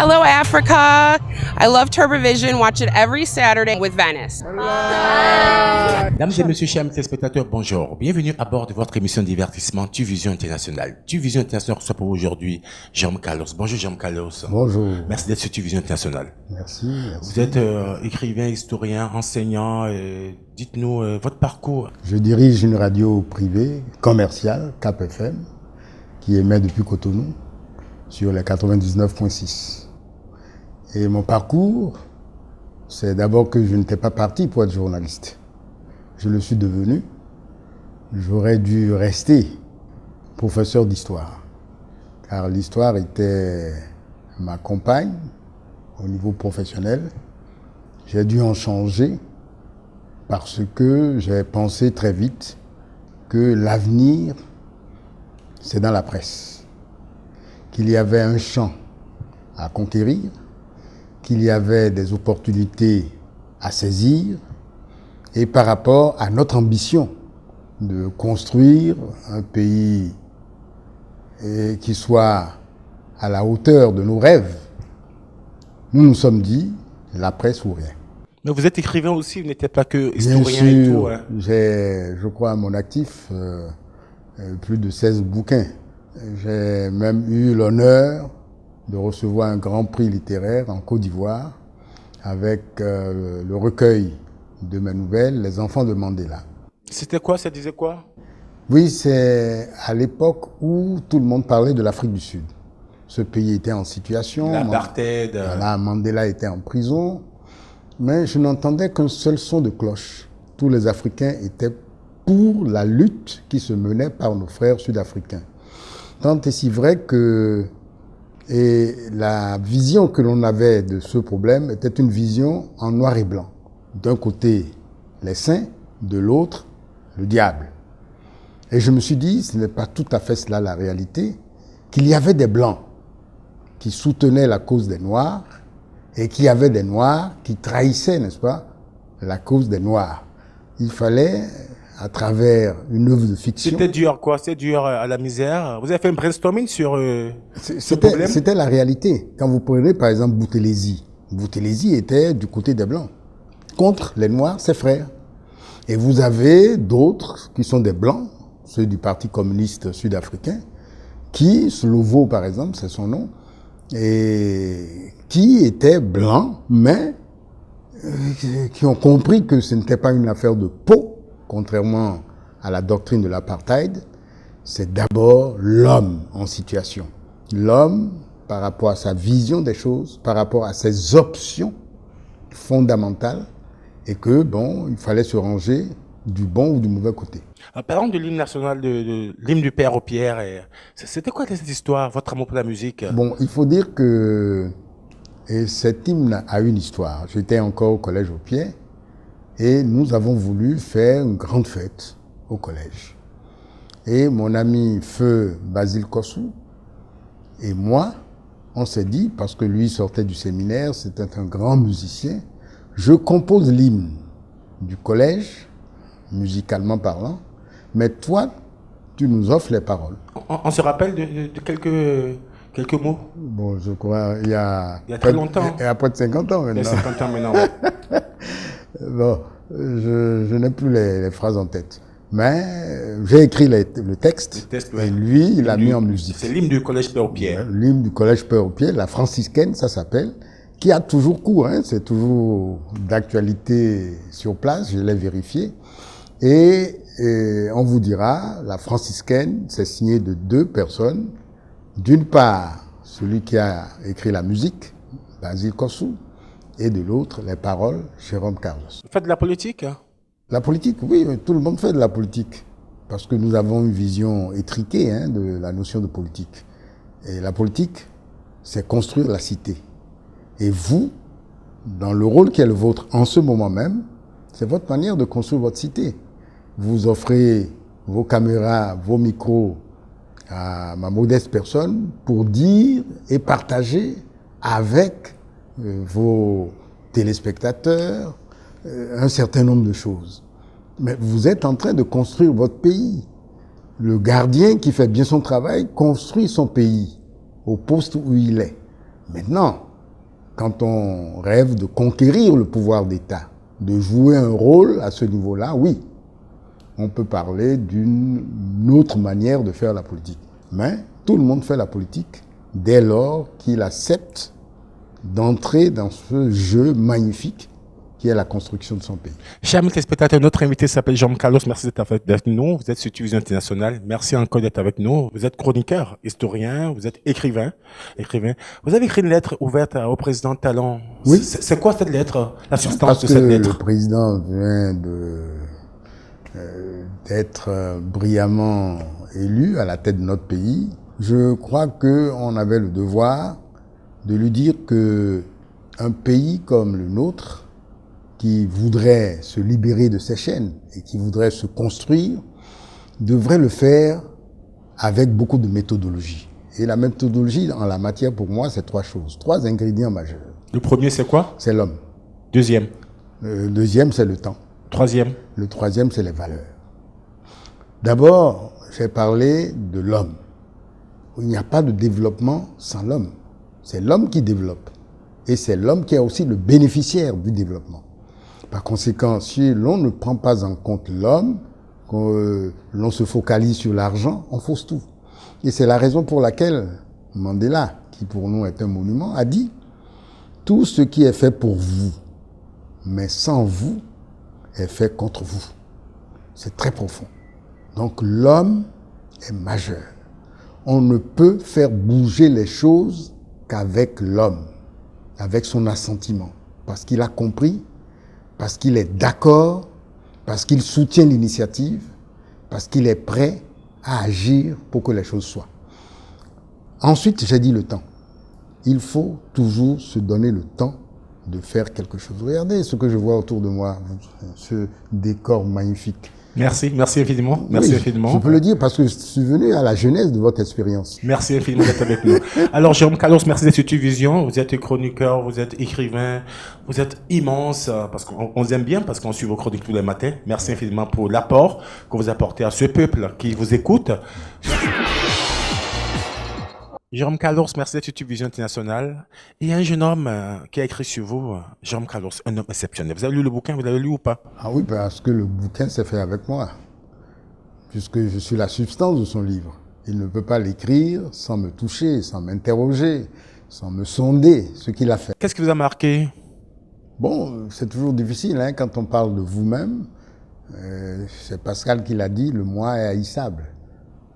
Hello, Africa. I love TurboVision. Watch it every Saturday with Venice. Mesdames et messieurs, chers téléspectateurs, bonjour. Bienvenue à bord de votre émission de divertissement TuVision International. TuVision International reçoit pour aujourd'hui Jérôme Carlos. Bonjour Jérôme Carlos. Bonjour. Merci d'être sur TuVision International. Merci. Vous êtes écrivain, historien, enseignant. Dites-nous votre parcours. Je dirige une radio privée commerciale, Cap FM, qui émet depuis Cotonou sur les 99.6. Et mon parcours, c'est d'abord que je n'étais pas parti pour être journaliste. Je le suis devenu. J'aurais dû rester professeur d'histoire, car l'histoire était ma compagne au niveau professionnel. J'ai dû en changer parce que j'ai pensé très vite que l'avenir, c'est dans la presse, qu'il y avait un champ à conquérir, qu'il y avait des opportunités à saisir, et par rapport à notre ambition de construire un pays qui soit à la hauteur de nos rêves, nous nous sommes dit la presse ou rien. Mais vous êtes écrivain aussi, vous n'étiez pas que historien. Bien sûr, et tout. Hein. J'ai, je crois, à mon actif plus de 16 bouquins. J'ai même eu l'honneur de recevoir un grand prix littéraire en Côte d'Ivoire avec le recueil de mes nouvelles, Les Enfants de Mandela. C'était quoi? Ça disait quoi? Oui, c'est à l'époque où tout le monde parlait de l'Afrique du Sud. Ce pays était en situation. L'apartheid. Voilà, Mandela était en prison. Mais je n'entendais qu'un seul son de cloche. Tous les Africains étaient pour la lutte qui se menait par nos frères sud-africains. Tant et si vrai que la vision que l'on avait de ce problème était une vision en noir et blanc. D'un côté, les saints, de l'autre, le diable. Et je me suis dit, ce n'est pas tout à fait cela la réalité, qu'il y avait des blancs qui soutenaient la cause des noirs et qu'il y avait des noirs qui trahissaient, n'est-ce pas, la cause des noirs. Il fallait, à travers une œuvre de fiction... C'était dur, quoi? C'était dur à la misère. Vous avez fait un brainstorming sur ce problème? C'était la réalité. Quand vous prenez, par exemple, Boutelesi. Boutelesi était du côté des blancs, contre les noirs, ses frères. Et vous avez d'autres qui sont des blancs, ceux du Parti communiste sud-africain, qui, Slovo par exemple, c'est son nom, et qui étaient blancs, mais qui ont compris que ce n'était pas une affaire de peau, contrairement à la doctrine de l'apartheid. C'est d'abord l'homme en situation. L'homme par rapport à sa vision des choses, par rapport à ses options fondamentales, et que, bon, il fallait se ranger du bon ou du mauvais côté. Parlons de l'hymne national, de l'hymne du Père aux Pierres. C'était quoi cette histoire, votre amour pour la musique? Bon, il faut dire que cet hymne a une histoire. J'étais encore au collège aux Pierres et nous avons voulu faire une grande fête au collège. Et mon ami Feu Basile Kossou et moi, on s'est dit, parce que lui sortait du séminaire, c'était un grand musicien, je compose l'hymne du collège, musicalement parlant, mais toi, tu nous offres les paroles. On se rappelle de quelques mots? Bon, je crois, il y a très longtemps. Il y a près de 50 ans maintenant. Il y a 50 ans maintenant, ouais. Bon, je n'ai plus les phrases en tête. Mais j'ai écrit le texte, ouais. Et lui, il l'a mis en musique. C'est l'hymne du collège Père aux Pierres. L'hymne du collège Père aux Pierres, la franciscaine, ça s'appelle, qui a toujours cours, hein, c'est toujours d'actualité sur place, je l'ai vérifié. Et on vous dira, la franciscaine, c'est signé de deux personnes. D'une part, celui qui a écrit la musique, Basile Kossou, et de l'autre, les paroles, Jérôme Carlos. Vous faites de la politique? La politique, oui, tout le monde fait de la politique. Parce que nous avons une vision étriquée de la notion de politique. Et la politique, c'est construire la cité. Et vous, dans le rôle qui est le vôtre en ce moment même, c'est votre manière de construire votre cité. Vous offrez vos caméras, vos micros à ma modeste personne pour dire et partager avec vos téléspectateurs un certain nombre de choses. Mais vous êtes en train de construire votre pays. Le gardien qui fait bien son travail construit son pays au poste où il est. Maintenant, quand on rêve de conquérir le pouvoir d'État, de jouer un rôle à ce niveau-là, oui, on peut parler d'une autre manière de faire la politique. Mais tout le monde fait la politique dès lors qu'il accepte d'entrer dans ce jeu magnifique qui est la construction de son pays. Chers téléspectateurs, notre invité s'appelle Jérôme Carlos. Merci d'être avec nous. Vous êtes sur Télévision Internationale. Merci encore d'être avec nous. Vous êtes chroniqueur, historien, vous êtes écrivain. Vous avez écrit une lettre ouverte au président Talon. Oui. C'est quoi cette lettre, la substance Parce de que cette lettre? le président vient d'être brillamment élu à la tête de notre pays. Je crois qu'on avait le devoir de lui dire que un pays comme le nôtre, qui voudrait se libérer de ses chaînes et qui voudrait se construire, devrait le faire avec beaucoup de méthodologie. Et la méthodologie en la matière, pour moi, c'est trois choses, trois ingrédients majeurs. Le premier, c'est quoi? C'est l'homme. Deuxième. Le deuxième, c'est le temps. Troisième. Le troisième, c'est les valeurs. D'abord, j'ai parlé de l'homme. Il n'y a pas de développement sans l'homme. C'est l'homme qui développe. Et c'est l'homme qui est aussi le bénéficiaire du développement. Par conséquent, si l'on ne prend pas en compte l'homme, l'on se focalise sur l'argent, on fausse tout. Et c'est la raison pour laquelle Mandela, qui pour nous est un monument, a dit « Tout ce qui est fait pour vous, mais sans vous, est fait contre vous. » C'est très profond. Donc l'homme est majeur. On ne peut faire bouger les choses qu'avec l'homme, avec son assentiment, parce qu'il a compris, parce qu'il est d'accord, parce qu'il soutient l'initiative, parce qu'il est prêt à agir pour que les choses soient. Ensuite, j'ai dit le temps. Il faut toujours se donner le temps de faire quelque chose. Regardez ce que je vois autour de moi, ce décor magnifique. Merci infiniment. Merci infiniment. Je peux le dire parce que je suis venu à la genèse de votre expérience. Merci infiniment d'être avec nous. Alors, Jérôme Carlos, merci d'être sur Télévision. Vous êtes chroniqueur, vous êtes écrivain, vous êtes immense, parce qu'on vous aime bien, parce qu'on suit vos chroniques tous les matins. Merci infiniment pour l'apport que vous apportez à ce peuple qui vous écoute. Jérôme Carlos, merci d'être sur Télévision Internationale. Il y a un jeune homme qui a écrit sur vous, Jérôme Carlos, un homme exceptionnel. Vous avez lu le bouquin, vous l'avez lu ou pas? Ah oui, parce que le bouquin s'est fait avec moi, puisque je suis la substance de son livre. Il ne peut pas l'écrire sans me toucher, sans m'interroger, sans me sonder ce qu'il a fait. Qu'est-ce qui vous a marqué? Bon, c'est toujours difficile hein, quand on parle de vous-même. C'est Pascal qui l'a dit, le moi est haïssable.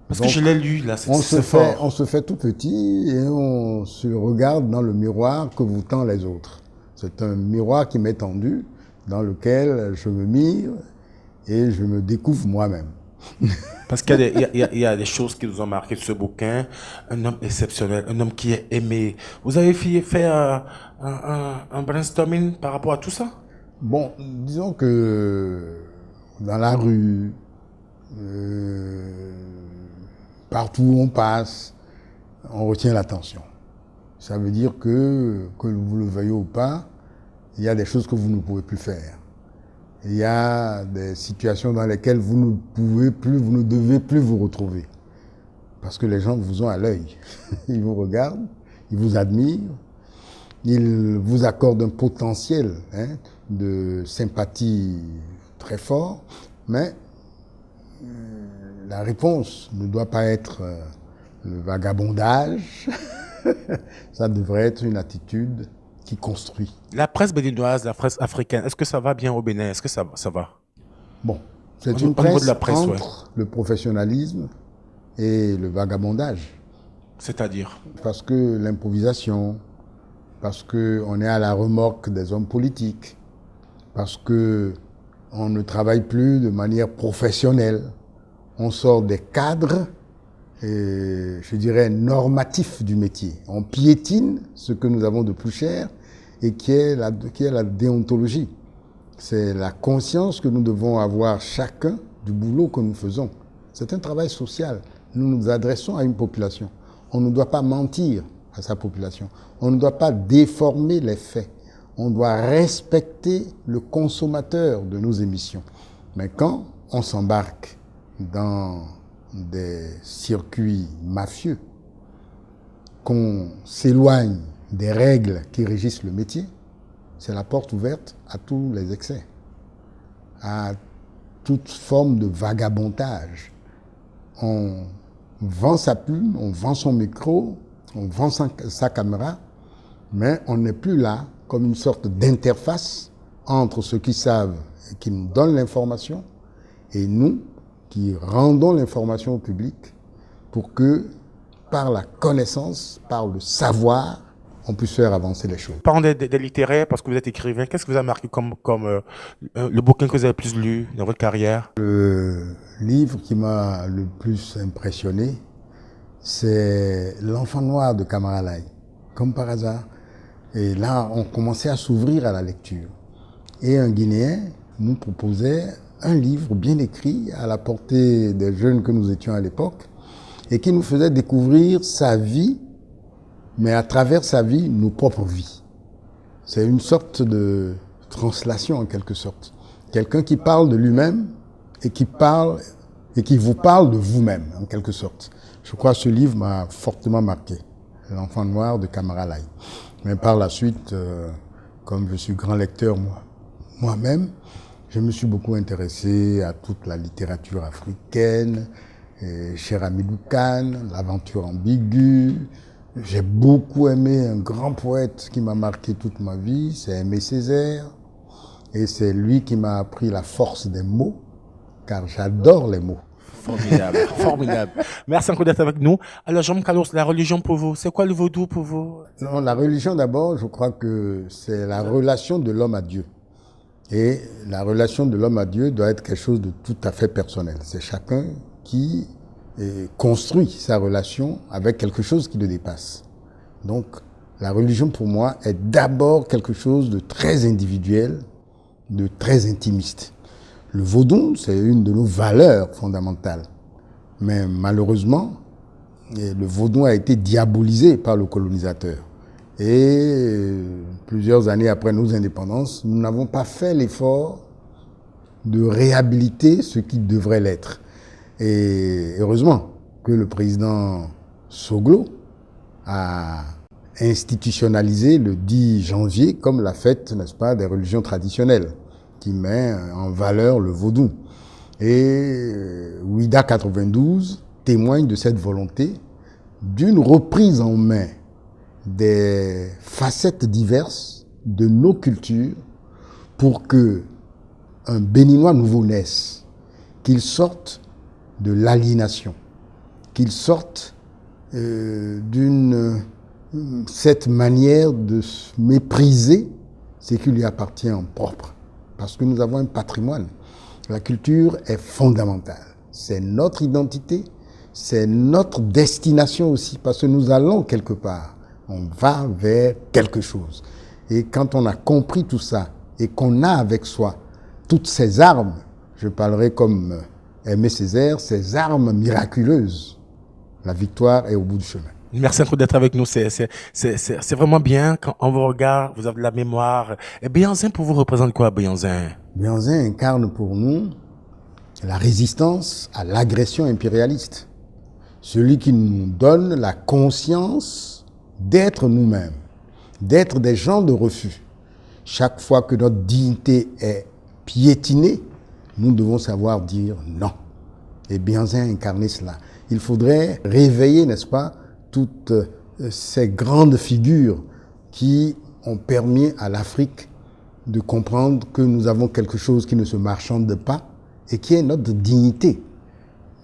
Parce donc, que je l'ai lu, là, c'est fort. fort. On se fait tout petit et on se regarde dans le miroir que vous tend les autres. C'est un miroir qui m'est tendu, dans lequel je me mire et je me découvre moi-même. Parce qu'il y a des choses qui nous ont marqué de ce bouquin. Un homme exceptionnel, un homme qui est aimé. Vous avez fait un brainstorming par rapport à tout ça? Bon, disons que dans la rue, partout où on passe, on retient l'attention. Ça veut dire que vous le veuillez ou pas, il y a des choses que vous ne pouvez plus faire. Il y a des situations dans lesquelles vous ne pouvez plus, vous ne devez plus vous retrouver. Parce que les gens vous ont à l'œil. Ils vous regardent, ils vous admirent, ils vous accordent un potentiel de sympathie très fort, mais la réponse ne doit pas être le vagabondage, ça devrait être une attitude qui construit. La presse béninoise, la presse africaine, est-ce que ça va bien au Bénin? Est-ce que ça va? Bon, c'est une presse entre le professionnalisme et le vagabondage. C'est-à-dire? Parce que l'improvisation, parce qu'on est à la remorque des hommes politiques, parce qu'on ne travaille plus de manière professionnelle. On sort des cadres, je dirais, normatifs du métier. On piétine ce que nous avons de plus cher et qui est la déontologie. C'est la conscience que nous devons avoir chacun du boulot que nous faisons. C'est un travail social. Nous nous adressons à une population. On ne doit pas mentir à sa population. On ne doit pas déformer les faits. On doit respecter le consommateur de nos émissions. Mais quand on s'embarque dans des circuits mafieux, qu'on s'éloigne des règles qui régissent le métier, c'est la porte ouverte à tous les excès, à toute forme de vagabondage. On vend sa plume, on vend son micro, on vend sa caméra, mais on n'est plus là comme une sorte d'interface entre ceux qui savent et qui nous donnent l'information et nous qui rendons l'information au public pour que, par la connaissance, par le savoir, on puisse faire avancer les choses. Parlons des littéraires, parce que vous êtes écrivain. Qu'est-ce que vous avez marqué comme le bouquin que vous avez le plus lu dans votre carrière? Le livre qui m'a le plus impressionné, c'est L'Enfant Noir de Camara Laye, comme par hasard. Et là, on commençait à s'ouvrir à la lecture. Et un Guinéen nous proposait un livre bien écrit à la portée des jeunes que nous étions à l'époque et qui nous faisait découvrir sa vie, mais à travers sa vie, nos propres vies. C'est une sorte de translation en quelque sorte. Quelqu'un qui parle de lui-même et qui vous parle de vous-même en quelque sorte. Je crois que ce livre m'a fortement marqué. L'Enfant Noir de Camara Laye. Mais par la suite, comme je suis grand lecteur moi-même, je me suis beaucoup intéressé à toute la littérature africaine, Cher Hamidou Kane, L'aventure ambiguë. J'ai beaucoup aimé un grand poète qui m'a marqué toute ma vie, c'est Aimé Césaire. Et c'est lui qui m'a appris la force des mots, car j'adore les mots. Formidable, formidable. Merci encore d'être avec nous. Alors, Jean Carlos, la religion pour vous, c'est quoi le vaudou pour vous? Non, la religion d'abord, je crois que c'est la relation de l'homme à Dieu. Et la relation de l'homme à Dieu doit être quelque chose de tout à fait personnel. C'est chacun qui construit sa relation avec quelque chose qui le dépasse. Donc, la religion pour moi est d'abord quelque chose de très individuel, de très intimiste. Le vaudou, c'est une de nos valeurs fondamentales. Mais malheureusement, le vaudou a été diabolisé par le colonisateur. Et plusieurs années après nos indépendances, nous n'avons pas fait l'effort de réhabiliter ce qui devrait l'être. Et heureusement que le président Soglo a institutionnalisé le 10 janvier comme la fête, n'est-ce pas, des religions traditionnelles, qui met en valeur le vaudou. Et Ouida 92 témoigne de cette volonté d'une reprise en main des facettes diverses de nos cultures pour que un Béninois nouveau naisse, qu'il sorte de l'aliénation, qu'il sorte d'une cette manière de mépriser ce qui lui appartient en propre. Parce que nous avons un patrimoine. La culture est fondamentale. C'est notre identité, c'est notre destination aussi, parce que nous allons quelque part. On va vers quelque chose. Et quand on a compris tout ça, et qu'on a avec soi toutes ces armes, je parlerai comme Aimé Césaire, ces armes miraculeuses, la victoire est au bout du chemin. Merci encore d'être avec nous. C'est vraiment bien quand on vous regarde, vous avez de la mémoire. Et Béhanzin, pour vous, représente quoi, Béhanzin? Béhanzin incarne pour nous la résistance à l'agression impérialiste. Celui qui nous donne la conscience d'être nous-mêmes, d'être des gens de refus. Chaque fois que notre dignité est piétinée, nous devons savoir dire non. Et Béhanzin incarne cela. Il faudrait réveiller, n'est-ce pas, toutes ces grandes figures qui ont permis à l'Afrique de comprendre que nous avons quelque chose qui ne se marchande pas et qui est notre dignité.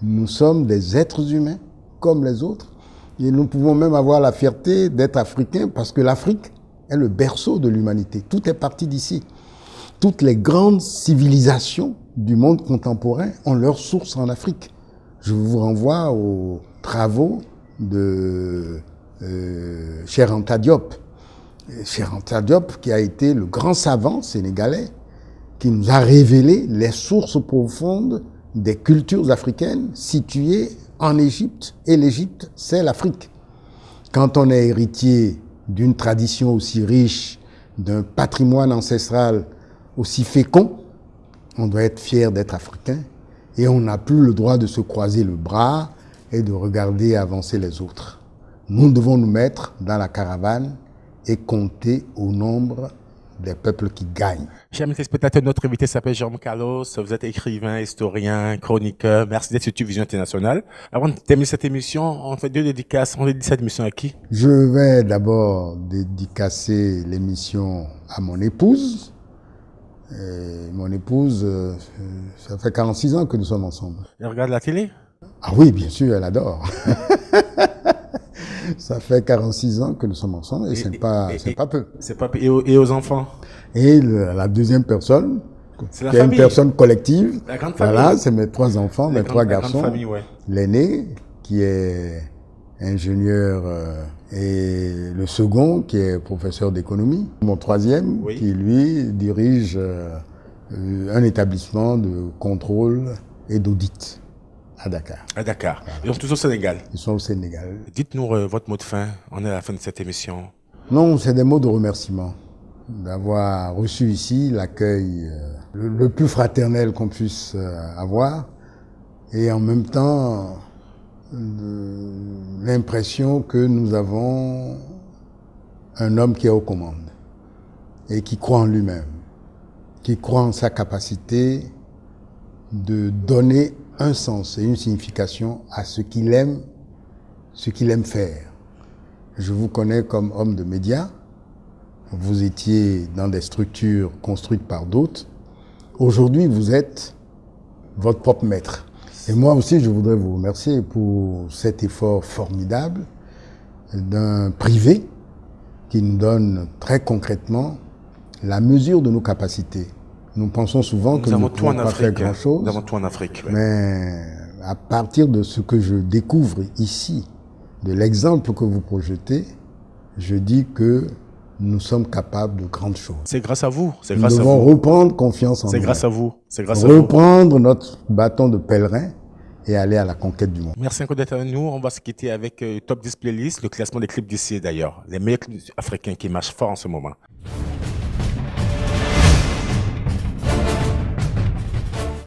Nous sommes des êtres humains comme les autres et nous pouvons même avoir la fierté d'être africains parce que l'Afrique est le berceau de l'humanité. Tout est parti d'ici. Toutes les grandes civilisations du monde contemporain ont leur source en Afrique. Je vous renvoie aux travaux de Cheikh Anta Diop. Cheikh Anta Diop qui a été le grand savant sénégalais qui nous a révélé les sources profondes des cultures africaines situées en Égypte. Et l'Égypte, c'est l'Afrique. Quand on est héritier d'une tradition aussi riche, d'un patrimoine ancestral aussi fécond, on doit être fier d'être africain et on n'a plus le droit de se croiser le bras et de regarder avancer les autres. Nous devons nous mettre dans la caravane et compter au nombre des peuples qui gagnent. Chers amis téléspectateurs, notre invité s'appelle Jérôme Carlos. Vous êtes écrivain, historien, chroniqueur. Merci d'être sur Vision Internationale. Avant de terminer cette émission, on fait 2 dédicaces. On dédie cette émission à qui? Je vais d'abord dédicacer l'émission à mon épouse. Et mon épouse, ça fait 46 ans que nous sommes ensemble. Elle regarde la télé? Ah oui, bien sûr, elle adore. Ça fait 46 ans que nous sommes ensemble et c'est pas peu. C'est pas peu. Et aux enfants? Et la deuxième personne, C'est la qui est une famille. personne collective, La grande famille. voilà, c'est mes 3 enfants, mes 3 La grande garçons. famille, ouais. L'aîné, qui est ingénieur, et le second, qui est professeur d'économie. Mon troisième, Oui. qui lui dirige un établissement de contrôle et d'audit à Dakar. À Dakar. Et donc, tous au Sénégal. Ils sont au Sénégal. Dites-nous votre mot de fin. On est à la fin de cette émission. Non, c'est des mots de remerciement d'avoir reçu ici l'accueil le plus fraternel qu'on puisse avoir et en même temps l'impression que nous avons un homme qui est aux commandes et qui croit en lui-même, qui croit en sa capacité de donner un sens et une signification à ce qu'il aime faire. Je vous connais comme homme de médias. Vous étiez dans des structures construites par d'autres. Aujourd'hui, vous êtes votre propre maître. Et moi aussi, je voudrais vous remercier pour cet effort formidable d'un privé qui nous donne très concrètement la mesure de nos capacités. Nous pensons souvent que nous ne pouvons pas faire grand-chose. Nous avons tout en Afrique. Ouais. Mais à partir de ce que je découvre ici, de l'exemple que vous projetez, je dis que nous sommes capables de grandes choses. C'est grâce à vous. C'est Nous grâce à devons vous. reprendre confiance en nous. C'est grâce à vous. C'est grâce à vous. Reprendre notre bâton de pèlerin et aller à la conquête du monde. Merci encore d'être avec nous. On va se quitter avec Top 10 Playlist, le classement des clips d'ici d'ailleurs. Les meilleurs clips africains qui marchent fort en ce moment.